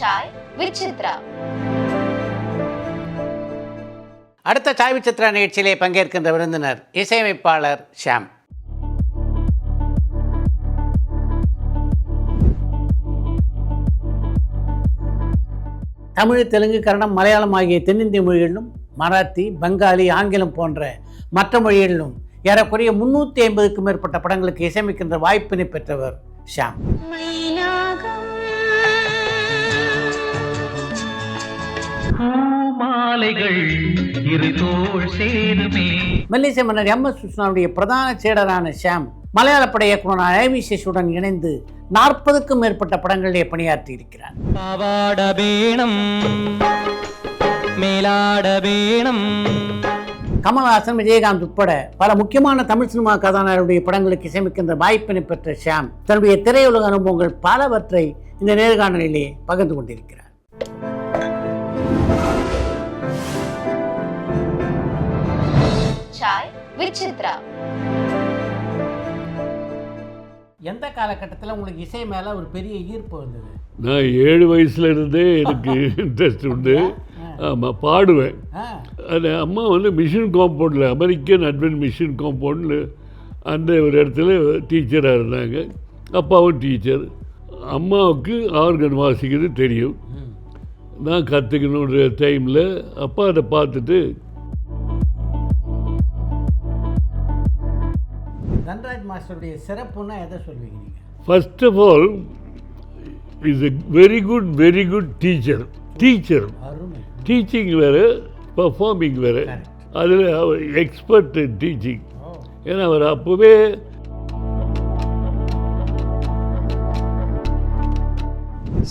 Sai with Chitra. அடுத்த Sai with Chitra நிகழ்ச்சியிலே பங்கேற்கின்ற விருந்தினர் இசையமைப்பாளர் ஷாம். தமிழ், தெலுங்கு, கன்னடம், மலையாளம் ஆகிய தென்னிந்திய மொழிகளிலும் மராத்தி, பெங்காலி, ஆங்கிலம் போன்ற மற்ற மொழிகளிலும் ஏறக்குறைய 350க்கும் மேற்பட்ட படங்களுக்கு இசையமைக்கின்ற வாய்ப்பினை பெற்றவர் ஷாம். மெல்லிசை மன்னர் எம்.எஸ். விஸ்வநாதனுடைய பிரதான சீடரான ஷாம் மலையாள பட இயக்குனர் ஐவி சேஷுடன் இணைந்து 40க்கும் மேற்பட்ட படங்களிலே பணியாற்றி இருக்கிறார். கமல்ஹாசன், விஜயகாந்த் உட்பட பல முக்கியமான தமிழ் சினிமா கதாநாயகருடைய படங்களுக்கு இசையமைக்கின்ற வாய்ப்பினை பெற்ற ஷாம் தன்னுடைய திரையுலக அனுபவங்கள் பலவற்றை இந்த நேர்காணலிலே பகிர்ந்து கொண்டிருக்கிறார். சாய் வித் சித்ரா. எந்த காலகட்டத்தில் உங்களுக்கு இசை மேலே ஒரு பெரிய ஈர்ப்பு வந்தது? நான் 7 வயசுல இருந்தே எனக்கு இன்ட்ரெஸ்ட் உண்டு. ஆமாம், பாடுவேன். அது அம்மா வந்து மிஷின் காம்பவுண்டில், அமெரிக்கன் அட்வென்ட் மிஷின் காம்பவுண்டில் அந்த ஒரு இடத்துல டீச்சராக இருந்தாங்க. அப்பாவும் டீச்சர். அம்மாவுக்கு ஆர்கன் வாசிக்கிறது தெரியும். நான் கற்றுக்கணுன்ற டைமில் அப்பா அதை பார்த்துட்டு, தன்ராஜ் மாஸ்டருடைய சிறப்புன்னா எதை சொல்வீங்க நீங்கள்? First of all is a very good teacher. Teaching வேறு, பர்ஃபார்மிங் வேறு. அதில் அவர் எக்ஸ்பர்ட் டீச்சிங். ஏன்னா அவர் அப்போவே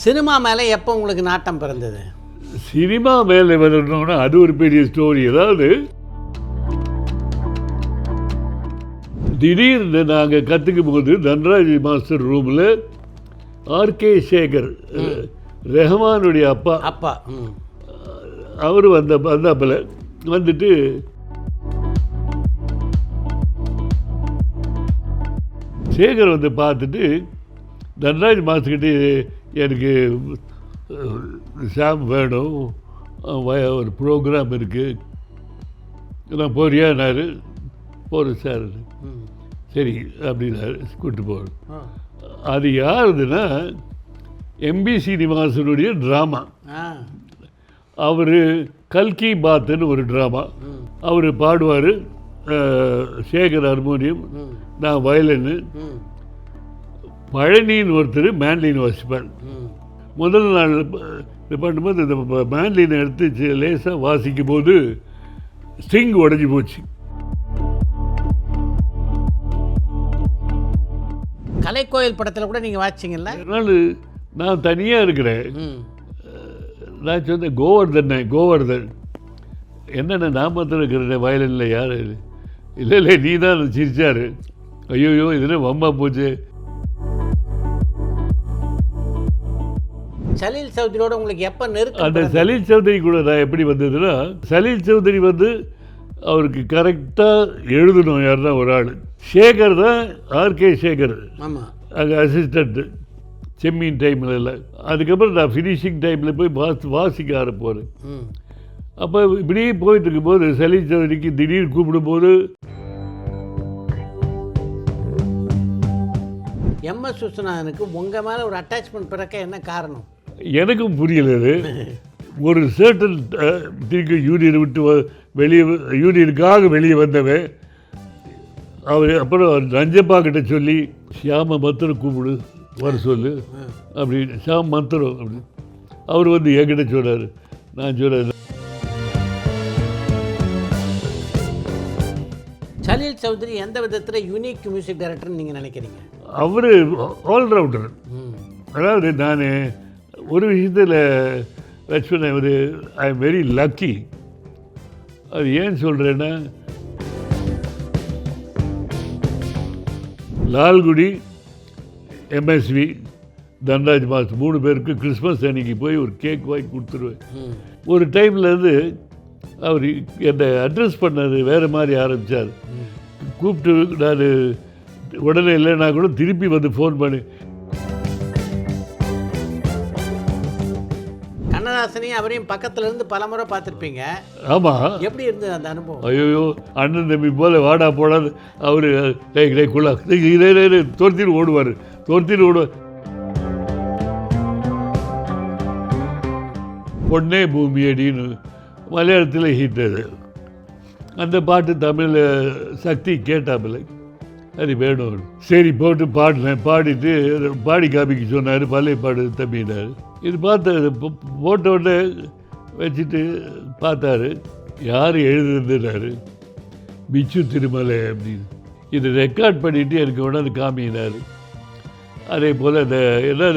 சினிமா மேலே எப்போ உங்களுக்கு நாட்டம் பிறந்தது? சினிமா மேலே வரணும்னா அது ஒரு பெரிய ஸ்டோரி. அதாவது திடீர்னு நாங்கள் கற்றுக்கும் போது தன்ராஜ் மாஸ்டர் ரூமில் ஆர்கே சேகர், ரெஹமானுடைய அப்பா அவர் வந்தாப்பில் வந்துட்டு, சேகர் வந்து பார்த்துட்டு தன்ராஜ் மாஸ்டர்கிட்ட எனக்கு ஷாம் வேணும், ஒரு ப்ரோக்ராம் இருக்குது, நான் போறியான்னாரு. போகிறேன் சார். சரி அப்படின்னாரு, கூப்பிட்டு போகிறோம். அது யாருதுன்னா எம்பி சீனிவாசனுடைய ட்ராமா. அவர் கல்கி பாத்துன்னு ஒரு ட்ராமா. அவர் பாடுவார், சேகர் ஹார்மோனியம், நான் வயலின்னு, பழனின்னு ஒருத்தர் மேன்லின் வாசிப்பார். முதல் நாள் இது பண்ணும்போது இந்த மேன்லினை எடுத்து லேசாக வாசிக்கும் போது ஸ்ட்ரிங் உடஞ்சி போச்சு. கலைக்கோயில் படத்தில் கூட நீங்கள் வாசிச்சிங்கல்ல? அதனால் நான் தனியாக இருக்கிறேன். நான் சொன்னேன், கோவர்தன் என்னென்ன நான் மாத்திரம் இருக்கிறேன் வயலினில், யார் இல்லை நீ தான் சிரிச்சார். ஐயோ இதுனா வம்பா போச்சு. சலீல் சௌத்ரியோட உங்களுக்கு எப்போ நெருக்கம்? அந்த சலீல் சௌத்ரி கூட நான் எப்படி வந்ததுன்னா, சலீல் சௌத்ரி வந்து அவருக்கு கரெக்டாக எழுதணும் யாருன்னா ஒரு ஆள். சேகர் தான், ஆர்கே சேகர். ஆமாம், அங்கே அசிஸ்டண்ட்டு செம்மீன் டைமில் இல்லை. அதுக்கப்புறம் நான் ஃபினிஷிங் டைமில் போய் வாசிக்க ஆரம்பிப்பேன். அப்போ இப்படியே போயிட்டு இருக்கும்போது சலீல் சௌத்ரிக்கு திடீர்னு கூப்பிடும்போது, எம்.எஸ். விஸ்வநாதனுக்கு உங்கள் மேலே ஒரு அட்டாச்மெண்ட் பிறக்க என்ன காரணம்? எனக்கும் புரியல. ஒரு சர்டன் திருக்க யூனியனை விட்டு யூனியனுக்காக வெளியே வந்தவன் அவர். அப்புறம் ரஞ்சப்பா கிட்ட சொல்லி, ஷியாம மந்திரம் கூப்பிடு வர சொல்லு அப்படின்னு, ஷியாம் மந்திரம் அப்படின்னு அவர் வந்து என்கிட்ட சொன்னார். நான் சொன்னேன், சலீல் சௌத்ரி எந்த விதத்தில் யூனிக் மியூசிக் டைரக்டர்னு நீங்கள் நினைக்கிறீங்க? அவர் ஆல்ரவுண்டர். அதாவது நான் ஒரு விஷயத்தில் லட்சுமணன் ஒரு ஐ எம் வெரி லக்கி. அது ஏன் சொல்கிறேன்னா, லால்குடி, எம்எஸ்வி, தன்ராஜ் மாஸ்டர் 3 பேருக்கு கிறிஸ்மஸ் அன்னைக்கு போய் ஒரு கேக் வாங்கி கொடுத்துருவேன். ஒரு டைம்லேருந்து அவர் என்னை அட்ரஸ் பண்ணது வேறு மாதிரி ஆரம்பித்தார். கூப்பிட்டு நான் உடனே இல்லைன்னா கூட திருப்பி வந்து ஃபோன் பண்ணி, கண்ணதாசனையும் அவரையும் பக்கத்துல இருந்து பல முறை பார்த்துருப்பீங்க. ஆமாம். எப்படி இருந்தது அந்த அனுபவம்? ஐயோ, அண்ணன் தம்பி போல வாடா போடாது அவர் குள்ளா துரத்திட்டு ஓடுவார். பொன்னே பூமி அடின்னு மலையாளத்தில் ஹிட் அது. அந்த பாட்டு தமிழ் சக்தி கேட்டாப்பில்லை, அது வேணும். சரி போட்டு பாடிட்டு பாடி காமிக்க சொன்னார். பழைய பாடு தம்பினார். இது பார்த்த போட்ட உடனே வச்சுட்டு பார்த்தாரு. யார் எழுதுனாரு? பிச்சு திருமலை அப்படின்னு. இது ரெக்கார்ட் பண்ணிவிட்டு எனக்கு உடனே காமினார். அதே போல் அந்த என்ன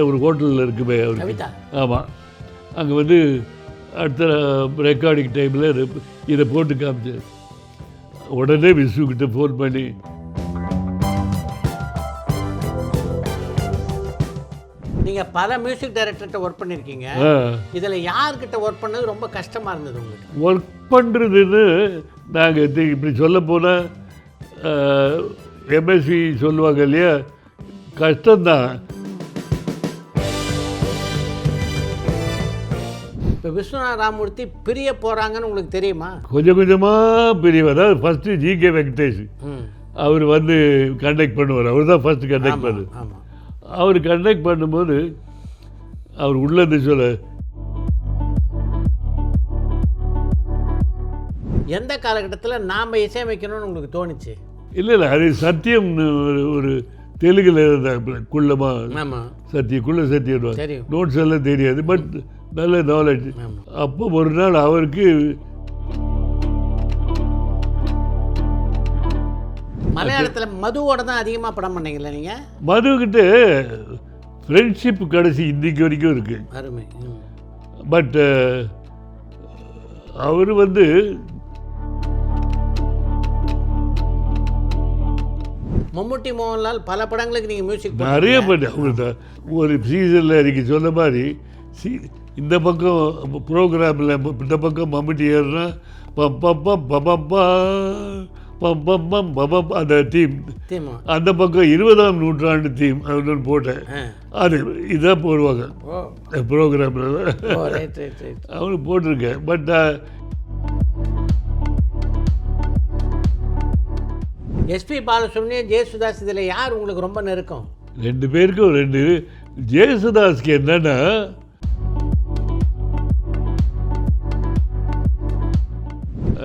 ஒரு ஹோட்டலில் இருக்குமே அவருக்கு. ஆமாம், அங்கே வந்து அடுத்த ரெக்கார்டிங் டைமில் இதை போட்டு காமிச்சார். உடனே விசுக்கிட்ட ஃபோன் பண்ணி, நீங்கள் பல மியூசிக் டைரக்டர்கிட்ட ஒர்க் பண்ணியிருக்கீங்க. இதில் யார்கிட்ட ஒர்க் பண்ணது ரொம்ப கஷ்டமாக இருந்தது உங்களுக்கு? ஒர்க் பண்ணுறதுன்னு நாங்கள் இப்படி சொல்ல போனால் எம்எஸ்சி சொல்லுவாங்க இல்லையா, கஷ்டம்தான். இப்போ விஸ்வநாத ராமமூர்த்தி பிரிய போகிறாங்கன்னு உங்களுக்கு தெரியுமா? கொஞ்சம் கொஞ்சமாக பிரியவர். அதாவது ஃபஸ்ட்டு ஜிகே வெங்கடேஷ் அவர் வந்து கண்டக்ட் பண்ணுவார். அவர் தான் ஃபஸ்ட்டு கண்டக்ட் பண்ணுவார். ஆமாம், அவர் கண்டக்ட் பண்ணும்போது அவர் உள்ளது சொல்ல, எந்த காலகட்டத்தில் நாம் இசையமைக்கணும்னு உங்களுக்கு தோணுச்சு? இல்லை அது சத்தியம் ஒரு தெலுங்கில் இருந்தாங்க குள்ளமாக. ஆமாம், சத்தியம் சத்தியம் தெரியும். நோட்ஸ் எல்லாம் தெரியாது, பட் நல்ல நாலேஜ். அப்போ ஒரு நாள் அவருக்கு மலையாளத்தில் மதுவோட தான் அதிகமாக படம் பண்ணீங்களா நீங்கள்? மதுக்கிட்ட ஃப்ரெண்ட்ஷிப் கடைசி இன்னைக்கு வரைக்கும் இருக்கு. அருமை. பட் அவர் வந்து மம்முட்டி மோகன்லால் பல படங்களுக்கு நீங்கள் மியூசிக் நிறைய பண்ண. ஒரு சீசனில் எனக்கு சொன்ன மாதிரி இந்த பக்கம் ப்ரோக்ராமில் இந்த பக்கம் மம்முட்டி ஏறுனா அந்த தீம், அந்த பக்கம் 20ஆம் நூற்றாண்டு தீம் அப்படின்னு போட்டேன். அது இதான் போடுவாங்க ப்ரோக்ராமில். அவனு போட்டிருக்கேன். பட் எஸ்பி பாலசுப்ரமணியம், ஜெயசுதாஸ், இதில் யார் உங்களுக்கு ரொம்ப நெருக்கம்? ரெண்டு பேருக்கும் ரெண்டு. ஜெயசுதாஸ்க்கு என்னன்னா,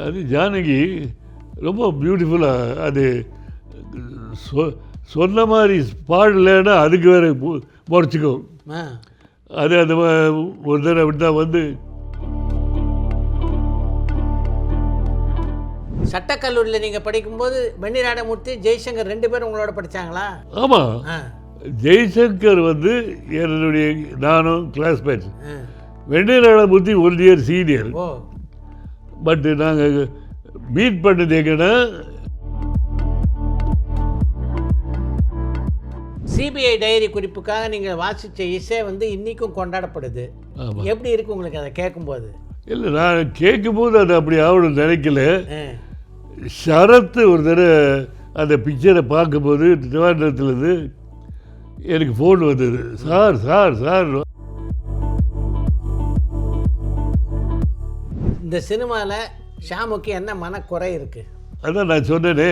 அது ஜானகி ரொம்ப பியூட்டிஃபுல்லாக அது சொன்ன மாதிரி பாடலைன்னா அதுக்கு வேறு முறைச்சிக்கும். அது அந்த ஒரு தடவை அப்படி தான் வந்து சட்டக்கல்லூரியில் நீங்கள் படிக்கும்போது வெண்ணிராடமூர்த்தி, ஜெய்சங்கர் ரெண்டு பேரும் உங்களோட படித்தாங்களா? ஆமாம், ஜெய்சங்கர் வந்து என்னுடைய நானும் கிளாஸ்மேட்ஸ். வெண்ணிராடமூர்த்தி 1 year senior. பட்டு நாங்கள் மீட் பண்ணது எங்கன்னா சிபிஐ டைரி குறிப்புக்காக நீங்கள் வாசித்த இசை வந்து இன்றைக்கும் கொண்டாடப்படுது. எப்படி இருக்கு உங்களுக்கு அதை கேட்கும்போது? இல்லை, நான் கேட்கும்போது அது அப்படி ஆகணும்னு நினைக்கல. சரத்து ஒரு தடவை அந்த பிக்சரை பார்க்கும்போது திருவாரூரத்துலேருந்து எனக்கு ஃபோன் வந்தது. சார் சார் சார், இந்த சினிமாவில் ஷாமுக்கு என்ன மனக்குறை இருக்குது? அதான் நான் சொன்னேனே,